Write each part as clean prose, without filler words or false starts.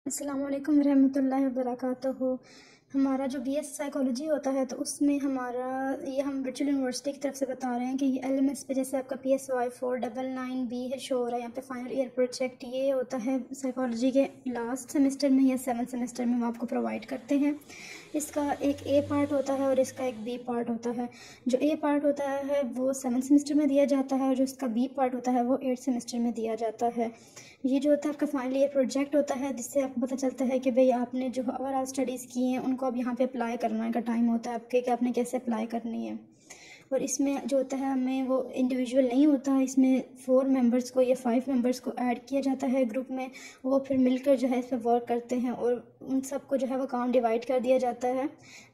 अस्सलाम वालेकुम रहमतुल्लाहि व बरकातुहू। हमारा जो बीएस साइकोलॉजी होता है तो उसमें हमारा ये हम वर्चुअल यूनिवर्सिटी की तरफ से बता रहे हैं कि ये एलएमएस पे जैसे आपका PSY 499B है शो हो रहा है यहाँ पे फाइनल ईयर प्रोजेक्ट ये होता है साइकोलॉजी के लास्ट सेमेस्टर में या 7th सेमेस्टर में वो आपको प्रोवाइड करते हैं। इसका एक ए पार्ट होता है और इसका एक बी पार्ट होता है। जो ए पार्ट होता है वो 7th सेमेस्टर में दिया जाता है और जो इसका बी पार्ट होता है वो 8th सेमेस्टर में दिया जाता है। ये जो होता है आपका फाइनल ईयर प्रोजेक्ट होता है जिससे आपको पता चलता है कि भाई आपने जो ओवरऑल स्टडीज़ की हैं उनको अब यहाँ पे अप्लाई करने का टाइम होता है आपके कि आपने कैसे अप्लाई करनी है। और इसमें जो होता है हमें वो इंडिविजुअल नहीं होता है, इसमें 4 मेंबर्स को या 5 मेंबर्स को ऐड किया जाता है ग्रुप में। वो फिर मिलकर जो है इस पर वर्क करते हैं और उन सबको जो है वो काम डिवाइड कर दिया जाता है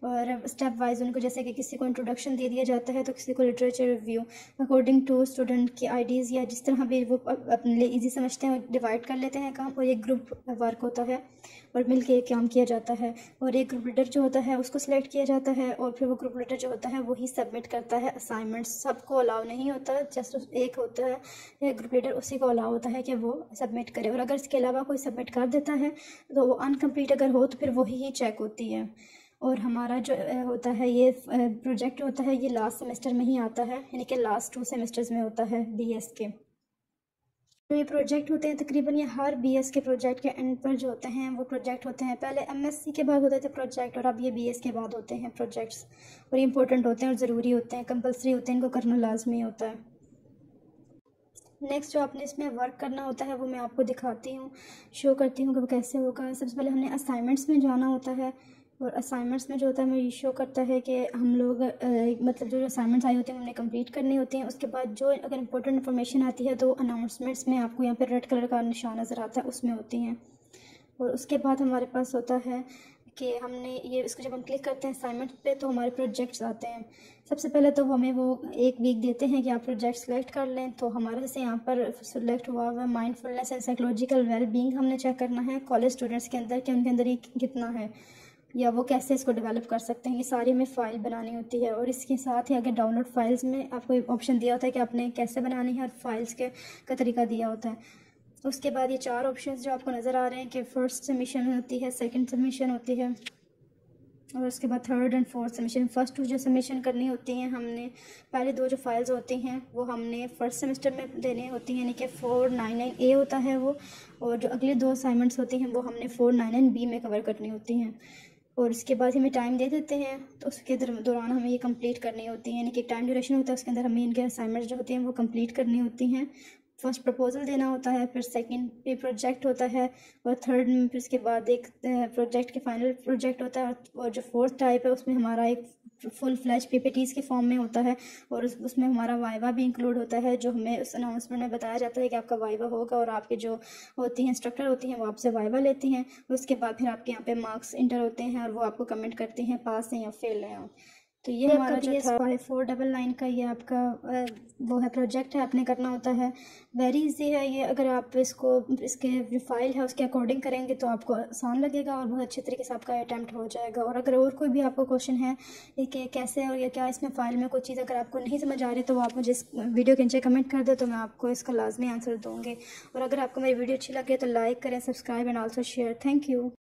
और स्टेप वाइज उनको जैसे कि किसी को इंट्रोडक्शन दे दिया जाता है तो किसी को literature review according to student की आइडियाज़ या जिस तरह भी वो अपने लिए ईजी समझते हैं डिवाइड कर लेते हैं काम और एक ग्रुप वर्क होता है और मिल के काम किया जाता है। और एक ग्रुप लीडर जो होता है उसको सिलेक्ट किया जाता है और फिर वो ग्रुप लीडर जो होता है वही सबमिट करता है असाइनमेंट्स। सबको अलाउ नहीं होता, जस्ट एक होता है ग्रुप लीडर, उसी को अलाउ होता है कि वो सबमिट करे। और अगर इसके अलावा कोई सबमिट कर देता है तो वो अनकम्प्लीट अगर हो तो फिर वही ही चेक होती है। और हमारा जो होता है ये प्रोजेक्ट होता है ये लास्ट सेमेस्टर में ही आता है, यानी कि लास्ट 2 सेमेस्टर्स में होता है BS के। तो ये प्रोजेक्ट होते हैं तकरीबन ये हर BS के प्रोजेक्ट के एंड पर जो होते हैं वो प्रोजेक्ट होते हैं। पहले MSc के बाद होते थे प्रोजेक्ट और अब ये BS के बाद होते हैं प्रोजेक्ट्स। और ये इंपॉर्टेंट होते हैं और ज़रूरी होते हैं, कंपलसरी होते हैं, इनको करना लाजमी होता है। नेक्स्ट जो आपने इसमें वर्क करना होता है वो मैं आपको दिखाती हूँ, शो करती हूँ कि वो कैसे होगा। सबसे पहले हमने असाइनमेंट्स में जाना होता है और असाइनमेंट्स में जो होता है हमें ये शो करता है कि हम लोग मतलब जो असाइनमेंट्स आई होती हैं हमने कंप्लीट करनी होती हैं। उसके बाद जो अगर इंपॉर्टेंट इन्फॉर्मेशन आती है तो अनाउंसमेंट्स में आपको यहाँ पे रेड कलर का निशान नज़र आता है उसमें होती हैं। और उसके बाद हमारे पास होता है कि हमने ये इसको जब हम क्लिक करते हैं असाइनमेंट पे तो हमारे प्रोजेक्ट्स आते हैं। सबसे पहले तो हमें वो एक वीक देते हैं कि आप प्रोजेक्ट सेलेक्ट कर लें। तो हमारे जैसे यहाँ पर सिलेक्ट हुआ हुआ माइंडफुलनेस एंड साइकोलॉजिकल वेलबींग हमने चेक करना है कॉलेज स्टूडेंट्स के अंदर कि उनके अंदर ये कितना है या वो कैसे इसको डेवलप कर सकते हैं। ये सारी हमें फ़ाइल बनानी होती है और इसके साथ ही अगर डाउनलोड फाइल्स में आपको एक ऑप्शन दिया होता है कि आपने कैसे बनानी है और फाइल्स के का तरीका दिया होता है। उसके बाद ये 4 ऑप्शंस जो आपको नज़र आ रहे हैं कि फ़र्स्ट सबमिशन होती है, सेकंड सबमिशन होती है और उसके बाद third and fourth submission. First 2 जो सबमिशन करनी होती हैं हमने पहले 2 जो फाइल्स होती हैं वो हमने फर्स्ट सेमेस्टर में देनी होती हैं, यानी कि 499A होता है वो। और जो अगले 2 असाइनमेंट्स होती हैं वो हमने 499B में कवर करनी होती हैं। और उसके बाद हमें टाइम दे देते हैं तो उसके दौरान हमें ये कंप्लीट करनी होती है, यानी कि टाइम ड्यूरेशन होता है उसके अंदर हमें इनके असाइनमेंट्स जो होती हैं वो कंप्लीट करनी होती हैं। फर्स्ट प्रपोजल देना होता है, फिर सेकंड पे प्रोजेक्ट होता है और थर्ड में फिर उसके बाद एक प्रोजेक्ट के फाइनल प्रोजेक्ट होता है। और जो फोर्थ टाइप है उसमें हमारा एक फुल फ्लैश PPTs के फॉर्म में होता है और उसमें हमारा वाइवा भी इंक्लूड होता है जो हमें उस अनाउंसमेंट में बताया जाता है कि आपका वाइवा होगा और आपके जो होती हैं इंस्ट्रक्टर होती हैं वो आपसे वाइवा लेती हैं। उसके बाद फिर आपके यहाँ पे मार्क्स इंटर होते हैं और वो आपको कमेंट करती हैं पास हैं या फेल हैं। तो ये हमारा जो था 499 का ये आपका वो है प्रोजेक्ट है, आपने करना होता है। वेरी इजी है ये, अगर आप इसको इसके जो फाइल है उसके अकॉर्डिंग करेंगे तो आपको आसान लगेगा और बहुत अच्छे तरीके से आपका अटैम्प्ट हो जाएगा। और अगर और कोई भी आपको क्वेश्चन है कि कैसे और या क्या इसमें फ़ाइल में कोई चीज़ अगर आपको नहीं समझ आ रही तो वो आप मुझे इस वीडियो के नीचे कमेंट कर दो तो मैं आपको इसका लाजमी आंसर दूँगी। और अगर आपको मेरी वीडियो अच्छी लगे तो लाइक करें, subscribe and also share. Thank you.